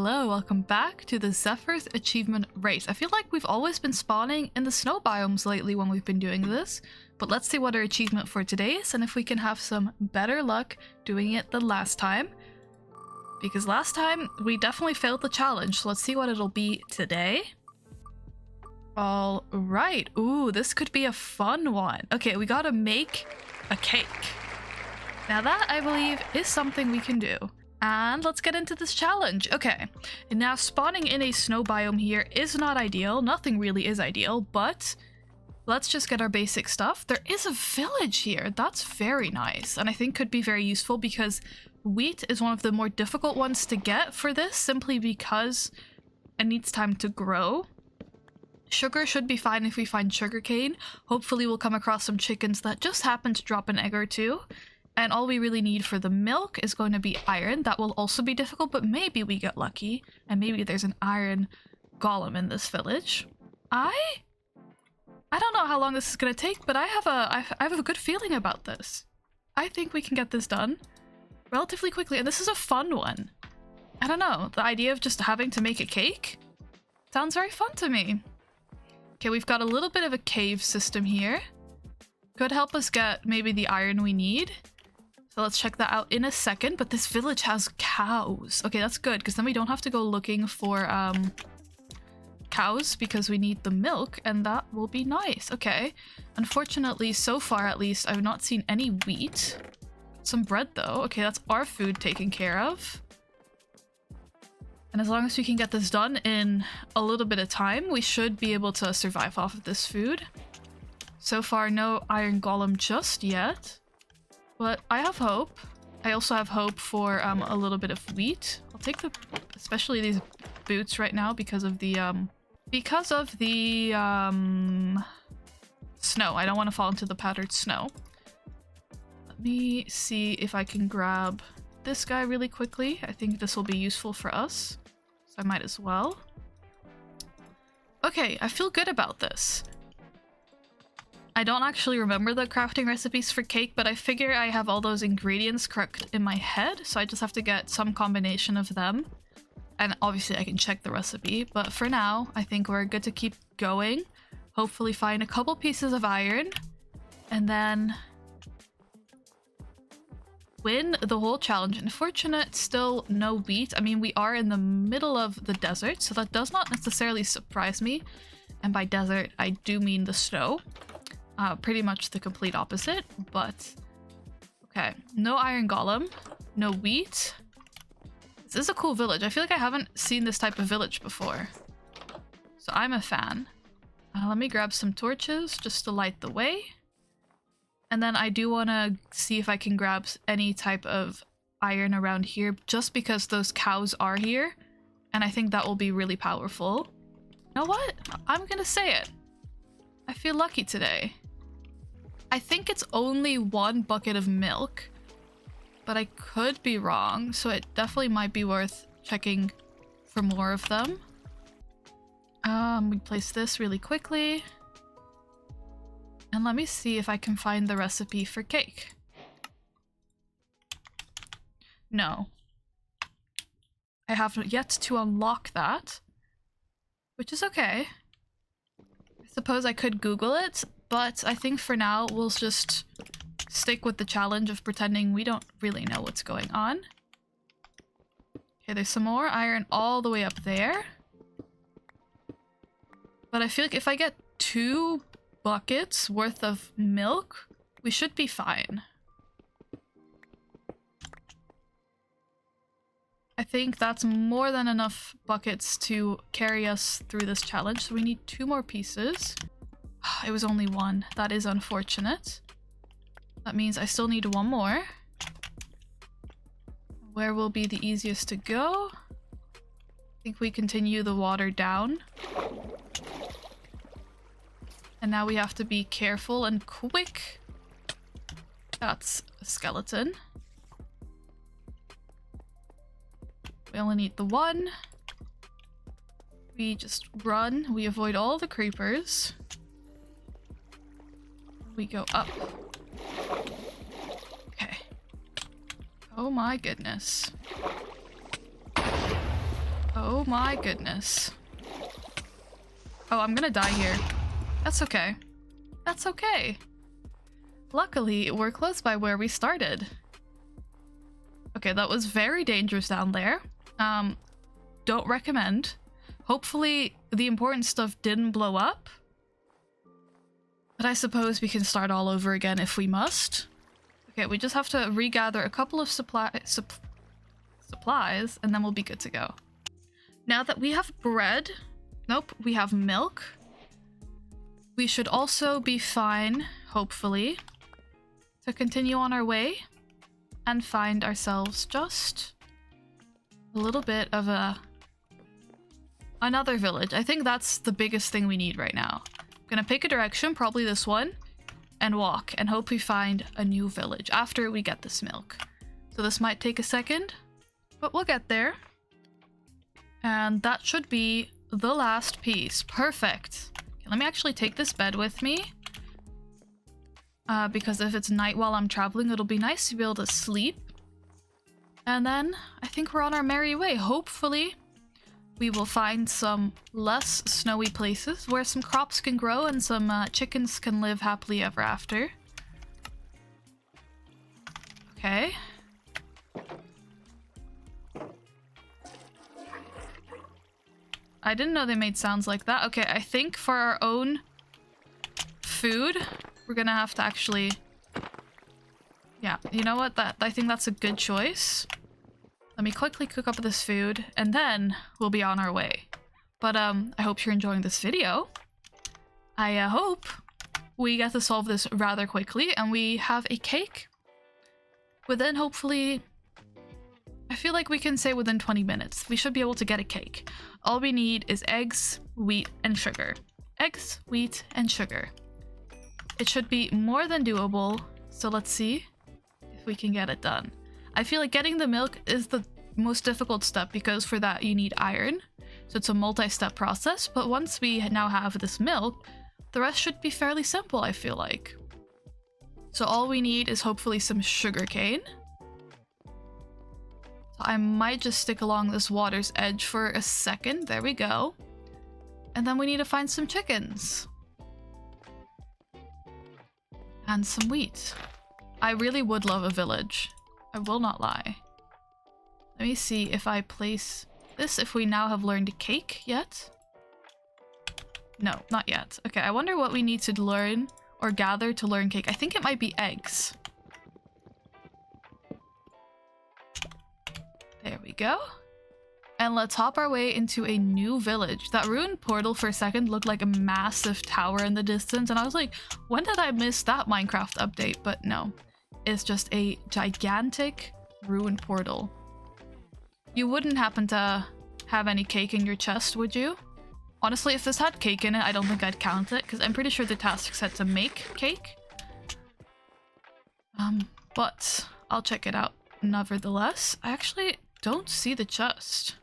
Hello, welcome back to the Zephyrs Achievement Race. I feel like we've always been spawning in the snow biomes lately when we've been doing this, but let's see what our achievement for today is and if we can have some better luck doing it than last time. Because last time we definitely failed the challenge, so let's see what it'll be today. All right, ooh, this could be a fun one. Okay, we gotta make a cake. Now that, I believe, is something we can do. And let's get into this challenge. Okay, and now spawning in a snow biome here is not ideal. Nothing really is ideal, but let's just get our basic stuff. There is a village here. That's very nice, and I think could be very useful because wheat is one of the more difficult ones to get for this, simply because it needs time to grow. Sugar should be fine if we find sugarcane. Hopefully we'll come across some chickens that just happen to drop an egg or two. And all we really need for the milk is going to be iron. That will also be difficult, but maybe we get lucky. And maybe there's an iron golem in this village. I don't know how long this is going to take, but I have a good feeling about this. I think we can get this done relatively quickly. And this is a fun one. I don't know. The idea of just having to make a cake sounds very fun to me. Okay, we've got a little bit of a cave system here. Could help us get maybe the iron we need. So let's check that out in a second, but this village has cows. Okay, that's good, because then we don't have to go looking for cows, because we need the milk, and that will be nice. Okay, unfortunately, so far at least, I've not seen any wheat. Some bread though. Okay, that's our food taken care of. And as long as we can get this done in a little bit of time, we should be able to survive off of this food. So far, no iron golem just yet. But I have hope. I also have hope for a little bit of wheat. I'll take especially these boots right now because of the snow. I don't want to fall into the powdered snow. Let me see if I can grab this guy really quickly. I think this will be useful for us, so I might as well. Okay, I feel good about this. I don't actually remember the crafting recipes for cake, but I figure I have all those ingredients correct in my head, so I just have to get some combination of them. And obviously I can check the recipe, but for now, I think we're good to keep going. Hopefully find a couple pieces of iron, and then win the whole challenge. Unfortunate, still no wheat. I mean, we are in the middle of the desert, so that does not necessarily surprise me. And by desert, I do mean the snow. Pretty much the complete opposite, but okay. No iron golem, no wheat. This is a cool village. I feel like I haven't seen this type of village before, so I'm a fan. Let me grab some torches just to light the way. And then I do want to see if I can grab any type of iron around here, just because those cows are here, and I think that will be really powerful. You know what? I'm gonna say it. I feel lucky today. I think it's only 1 bucket of milk, but I could be wrong, so it definitely might be worth checking for more of them. We place this really quickly. And let me see if I can find the recipe for cake. No. I have yet to unlock that, which is okay. I suppose I could Google it, but I think for now we'll just stick with the challenge of pretending we don't really know what's going on. Okay, there's some more iron all the way up there. But I feel like if I get 2 buckets worth of milk, we should be fine. I think that's more than enough buckets to carry us through this challenge, so we need 2 more pieces. It was only 1. That is unfortunate. That means I still need 1 more. Where will be the easiest to go? I think we continue the water down. And now we have to be careful and quick. That's a skeleton. We only need the 1. We just run. We avoid all the creepers. We go up. Okay. Oh my goodness. Oh my goodness. Oh, I'm gonna die here. That's okay. That's okay. Luckily, we're close by where we started. Okay, that was very dangerous down there. Don't recommend. Hopefully, the important stuff didn't blow up. But I suppose we can start all over again if we must. Okay, we just have to regather a couple of supplies, and then we'll be good to go. Now that we have bread, nope, we have milk. We should also be fine, hopefully, to continue on our way and find ourselves just a little bit of another village. I think that's the biggest thing we need right now. I'm gonna pick a direction, probably this one, and walk and hope we find a new village after we get this milk. So this might take a second, but we'll get there. And that should be the last piece. Perfect. Okay, let me actually take this bed with me. Because if it's night while I'm traveling, it'll be nice to be able to sleep. And then I think we're on our merry way. Hopefully, we will find some less snowy places where some crops can grow and some chickens can live happily ever after. Okay. I didn't know they made sounds like that. Okay, I think for our own food, we're gonna have to actually... Yeah, you know what? I think that's a good choice. Let me quickly cook up this food, and then we'll be on our way. But I hope you're enjoying this video. I hope we get to solve this rather quickly, and we have a cake within, hopefully... I feel like we can say within 20 minutes. We should be able to get a cake. All we need is eggs, wheat, and sugar. Eggs, wheat, and sugar. It should be more than doable, so let's see if we can get it done. I feel like getting the milk is the most difficult step because for that you need iron. So it's a multi-step process, but once we now have this milk, the rest should be fairly simple, I feel like. So all we need is hopefully some sugar cane. So I might just stick along this water's edge for a second. There we go. And then we need to find some chickens. And some wheat. I really would love a village. I will not lie. Let me see if I place this, if we now have learned cake yet. No, not yet. Okay, I wonder what we need to learn or gather to learn cake. I think it might be eggs. There we go. And let's hop our way into a new village. That ruined portal for a second looked like a massive tower in the distance, and I was like, when did I miss that Minecraft update? But no, it's just a gigantic ruined portal. You wouldn't happen to have any cake in your chest, would you? Honestly, if this had cake in it, I don't think I'd count it, because I'm pretty sure the task said to make cake. But I'll check it out nevertheless. I actually don't see the chest.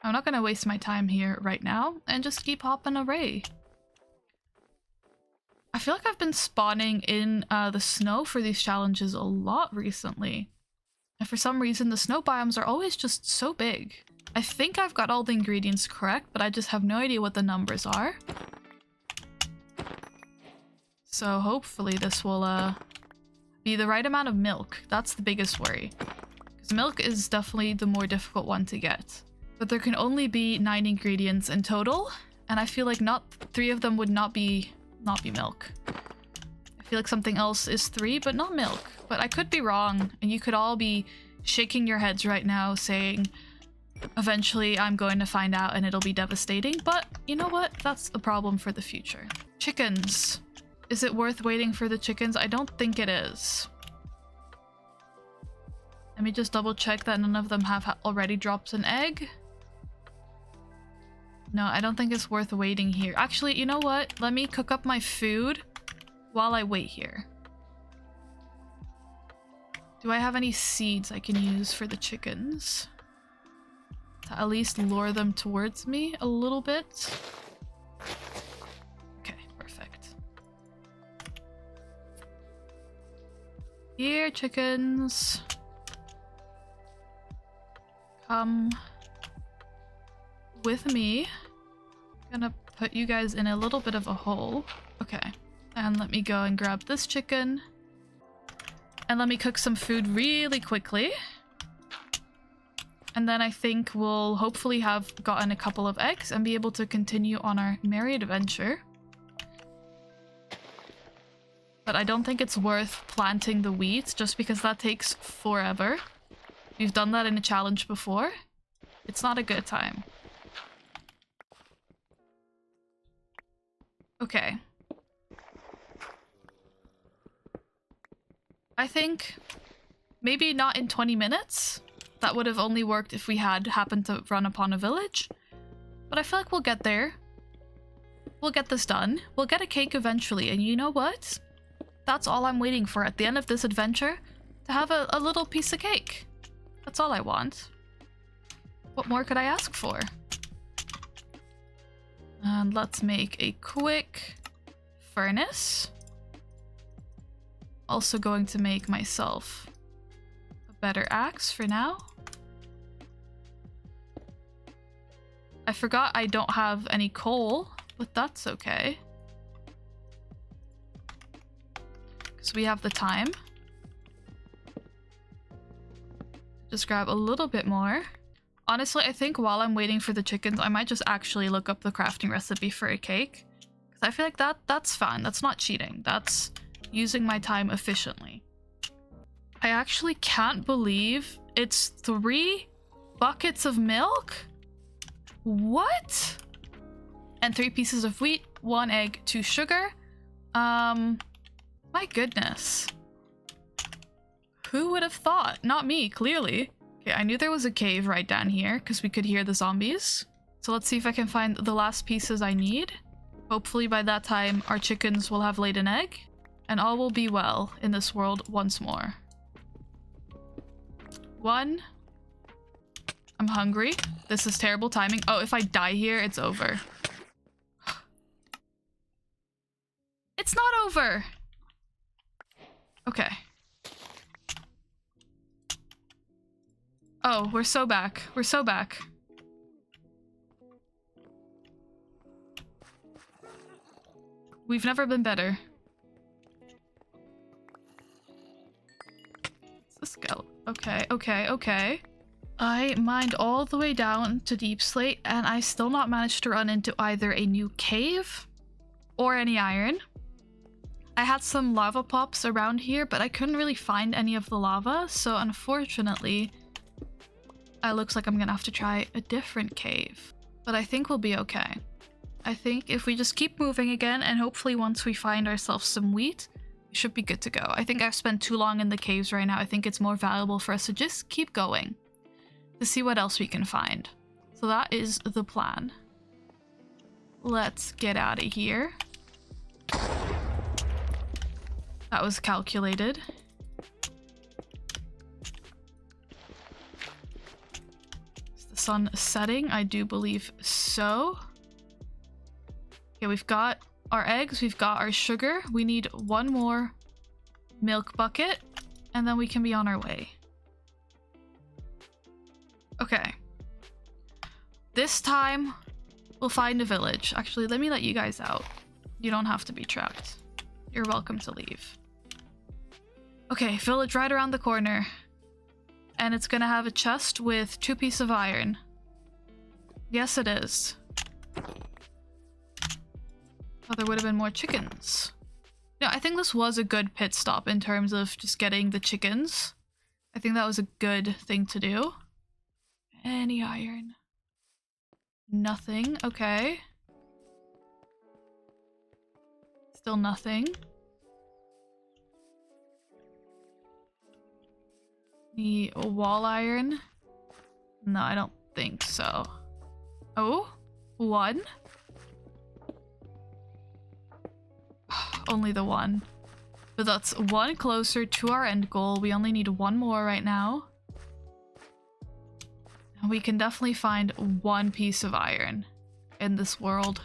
I'm not gonna waste my time here right now and just keep hopping away. I feel like I've been spawning in the snow for these challenges a lot recently. And for some reason, the snow biomes are always just so big. I think I've got all the ingredients correct, but I just have no idea what the numbers are. So hopefully this will be the right amount of milk. That's the biggest worry. Because milk is definitely the more difficult one to get. But there can only be 9 ingredients in total, and I feel like not 3 of them would not be milk. I feel like something else is 3, but not milk. But I could be wrong, and you could all be shaking your heads right now saying, eventually I'm going to find out and it'll be devastating, but you know what? That's a problem for the future. Chickens. Is it worth waiting for the chickens? I don't think it is. Let me just double check that none of them have already dropped an egg. No, I don't think it's worth waiting here. Actually, you know what? Let me cook up my food while I wait here. Do I have any seeds I can use for the chickens? To at least lure them towards me a little bit. Okay, perfect. Here, chickens. Come. with me. I'm gonna put you guys in a little bit of a hole. Okay. And let me go and grab this chicken. And let me cook some food really quickly. And then I think we'll hopefully have gotten a couple of eggs and be able to continue on our merry adventure. But I don't think it's worth planting the wheat just because that takes forever. We've done that in a challenge before. It's not a good time. Okay. I think maybe not in 20 minutes. That would have only worked if we had happened to run upon a village. But I feel like we'll get there. We'll get this done. We'll get a cake eventually. And you know what? That's all I'm waiting for at the end of this adventure. To have a little piece of cake. That's all I want. What more could I ask for? And let's make a quick furnace. Also going to make myself a better axe for now. I forgot I don't have any coal, but that's okay. Because we have the time. Just grab a little bit more. Honestly, I think while I'm waiting for the chickens, I might just actually look up the crafting recipe for a cake. Because I feel like that's fine. That's not cheating. That's using my time efficiently. I actually can't believe it's 3 buckets of milk? What? And 3 pieces of wheat, 1 egg, 2 sugar. My goodness. Who would have thought? Not me, clearly. Okay, I knew there was a cave right down here because we could hear the zombies. So let's see if I can find the last pieces I need. Hopefully by that time our chickens will have laid an egg and all will be well in this world once more. 1. I'm hungry. This is terrible timing. Oh, if I die here, it's over. It's not over! Okay. Oh, we're so back. We're so back. We've never been better. It's a skeleton. Okay, okay, okay. I mined all the way down to Deep Slate and I still not managed to run into either a new cave or any iron. I had some lava pops around here, but I couldn't really find any of the lava, so unfortunately, it looks like I'm gonna have to try a different cave. But I think we'll be okay. I think if we just keep moving again, and hopefully once we find ourselves some wheat, we should be good to go. I think I've spent too long in the caves right now. I think it's more valuable for us to just keep going to see what else we can find. So that is the plan. Let's get out of here. That was calculated. Is the sun setting? I do believe so. Okay, we've got our eggs, we've got our sugar. We need 1 more milk bucket, and then we can be on our way. Okay. This time, we'll find a village. Actually, let me let you guys out. You don't have to be trapped. You're welcome to leave. Okay, village right around the corner. And it's gonna have a chest with 2 pieces of iron. Yes, it is. Oh, there would have been more chickens. Yeah, I think this was a good pit stop in terms of just getting the chickens. I think that was a good thing to do. Any iron? Nothing. Okay. Still nothing. The wall iron? No, I don't think so. Oh, 1. Only the 1. But that's 1 closer to our end goal. We only need 1 more right now. And we can definitely find 1 piece of iron in this world.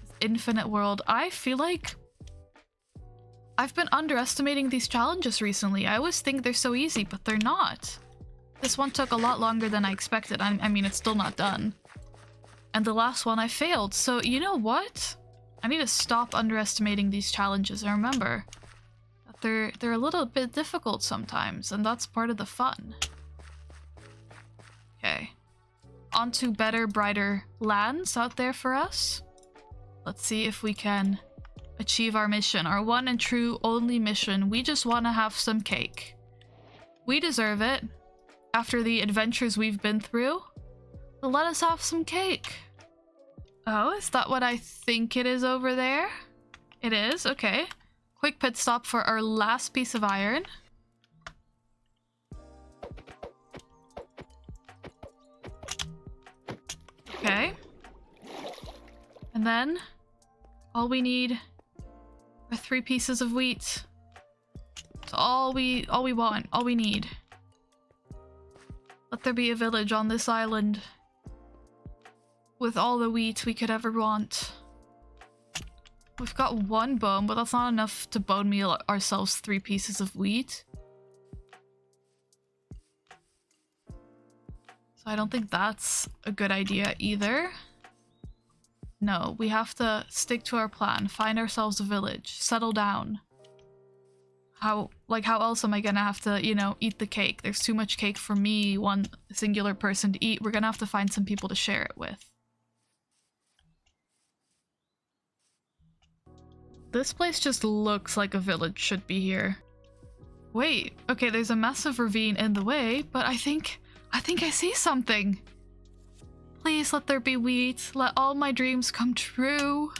This infinite world. I feel like I've been underestimating these challenges recently. I always think they're so easy, but they're not. This one took a lot longer than I expected. I mean, it's still not done. And the last one I failed. So you know what? I need to stop underestimating these challenges and remember that they're a little bit difficult sometimes, and that's part of the fun. Okay. On to better, brighter lands out there for us. Let's see if we can achieve our mission, our one and true only mission. We just want to have some cake. We deserve it. After the adventures we've been through, let us have some cake. Oh, is that what I think it is over there? It is, okay. Quick pit stop for our last piece of iron. Okay. And then all we need are 3 pieces of wheat. That's all we want, all we need. Let there be a village on this island with all the wheat we could ever want. We've got 1 bone, but that's not enough to bone meal ourselves 3 pieces of wheat. So I don't think that's a good idea either. No, we have to stick to our plan. Find ourselves a village. Settle down. How else am I gonna have to, you know, eat the cake? There's too much cake for me, one singular person to eat. We're gonna have to find some people to share it with. This place just looks like a village should be here. Wait, okay, there's a massive ravine in the way, but I think I see something. Please let there be wheat. Let all my dreams come true.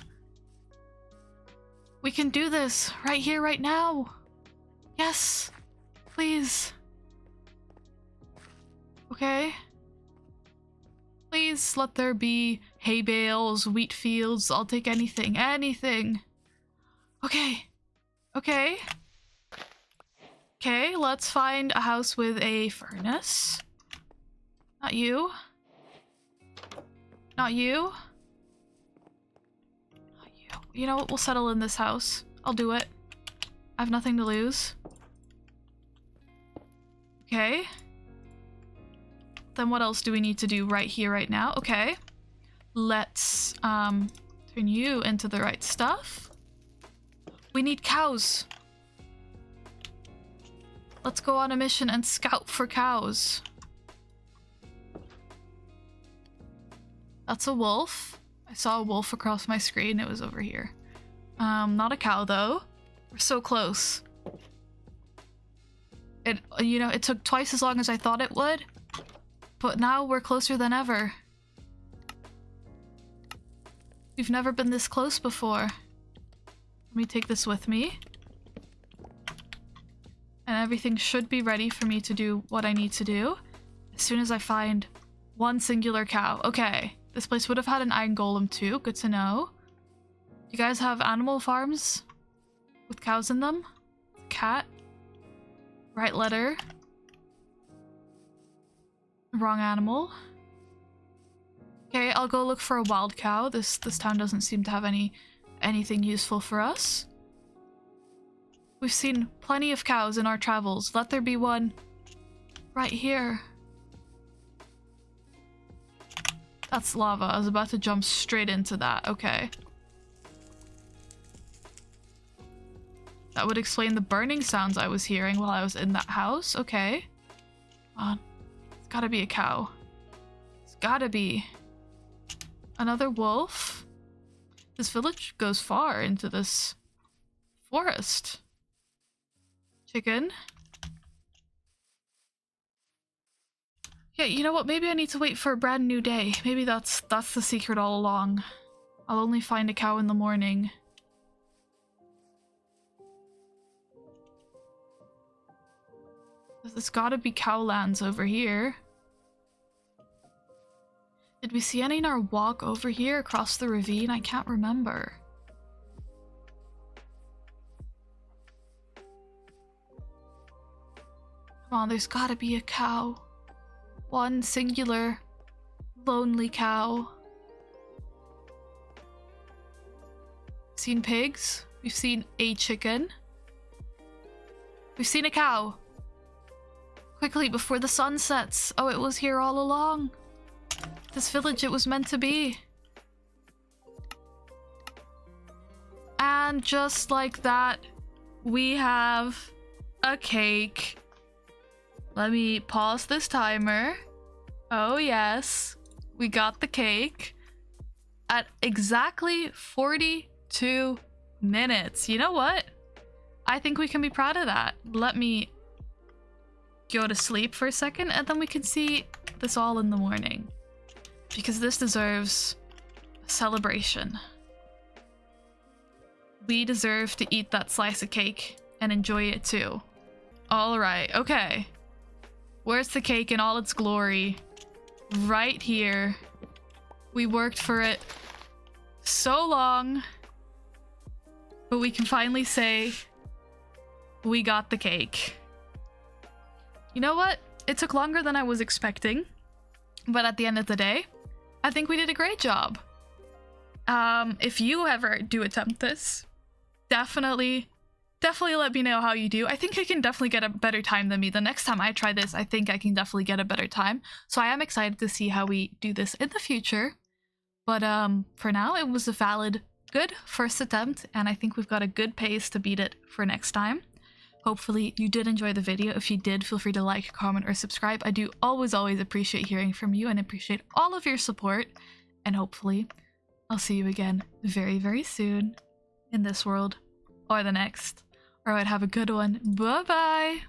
We can do this right here, right now. Yes, please. Okay. Please let there be hay bales, wheat fields. I'll take anything, anything. Okay. Okay. Okay, let's find a house with a furnace. Not you. Not you. Not you. You know what? We'll settle in this house. I'll do it. I have nothing to lose. Okay. Then what else do we need to do right here, right now? Okay. Let's turn you into the right stuff. We need cows. Let's go on a mission and scout for cows. That's a wolf. I saw a wolf across my screen. It was over here. Not a cow though. We're so close. It took twice as long as I thought it would, but now we're closer than ever. We've never been this close before. Let me take this with me. And everything should be ready for me to do what I need to do as soon as I find 1 singular cow. Okay, this place would have had an iron golem too. Good to know. You guys have animal farms with cows in them? Cat. Right letter. Wrong animal. Okay, I'll go look for a wild cow. This town doesn't seem to have anything useful for us. We've seen plenty of cows in our travels. Let there be one right here. That's lava. I was about to jump straight into that. Okay. That would explain the burning sounds I was hearing while I was in that house. Okay. Come on. It's gotta be a cow. It's gotta be. Another wolf. This village goes far into this forest. Chicken. Yeah, you know what? Maybe I need to wait for a brand new day. Maybe that's the secret all along. I'll only find a cow in the morning. There's gotta be cowlands over here. Did we see any in our walk over here across the ravine? I can't remember. Come on, there's gotta be a cow. One singular, lonely cow. We've seen pigs. We've seen a chicken. We've seen a cow. Quickly, before the sun sets. Oh, it was here all along. This village it was meant to be. And just like that, we have a cake. Let me pause this timer. Oh yes, we got the cake at exactly 42 minutes. You know what? I think we can be proud of that. Let me go to sleep for a second and then we can see this all in the morning. Because this deserves a celebration. We deserve to eat that slice of cake and enjoy it too. Alright, okay. Where's the cake in all its glory? Right here. We worked for it so long. But we can finally say we got the cake. You know what? It took longer than I was expecting. But at the end of the day, I think we did a great job. If you ever do attempt this, definitely let me know how you do. I think I can definitely get a better time than me. The next time I try this, I think I can definitely get a better time. So I am excited to see how we do this in the future. But for now, it was a valid, good first attempt, and I think we've got a good pace to beat it for next time. Hopefully you did enjoy the video. If you did, feel free to like, comment, or subscribe. I do always appreciate hearing from you and appreciate all of your support. And hopefully I'll see you again very, very soon in this world or the next. Alright, have a good one. Bye-bye!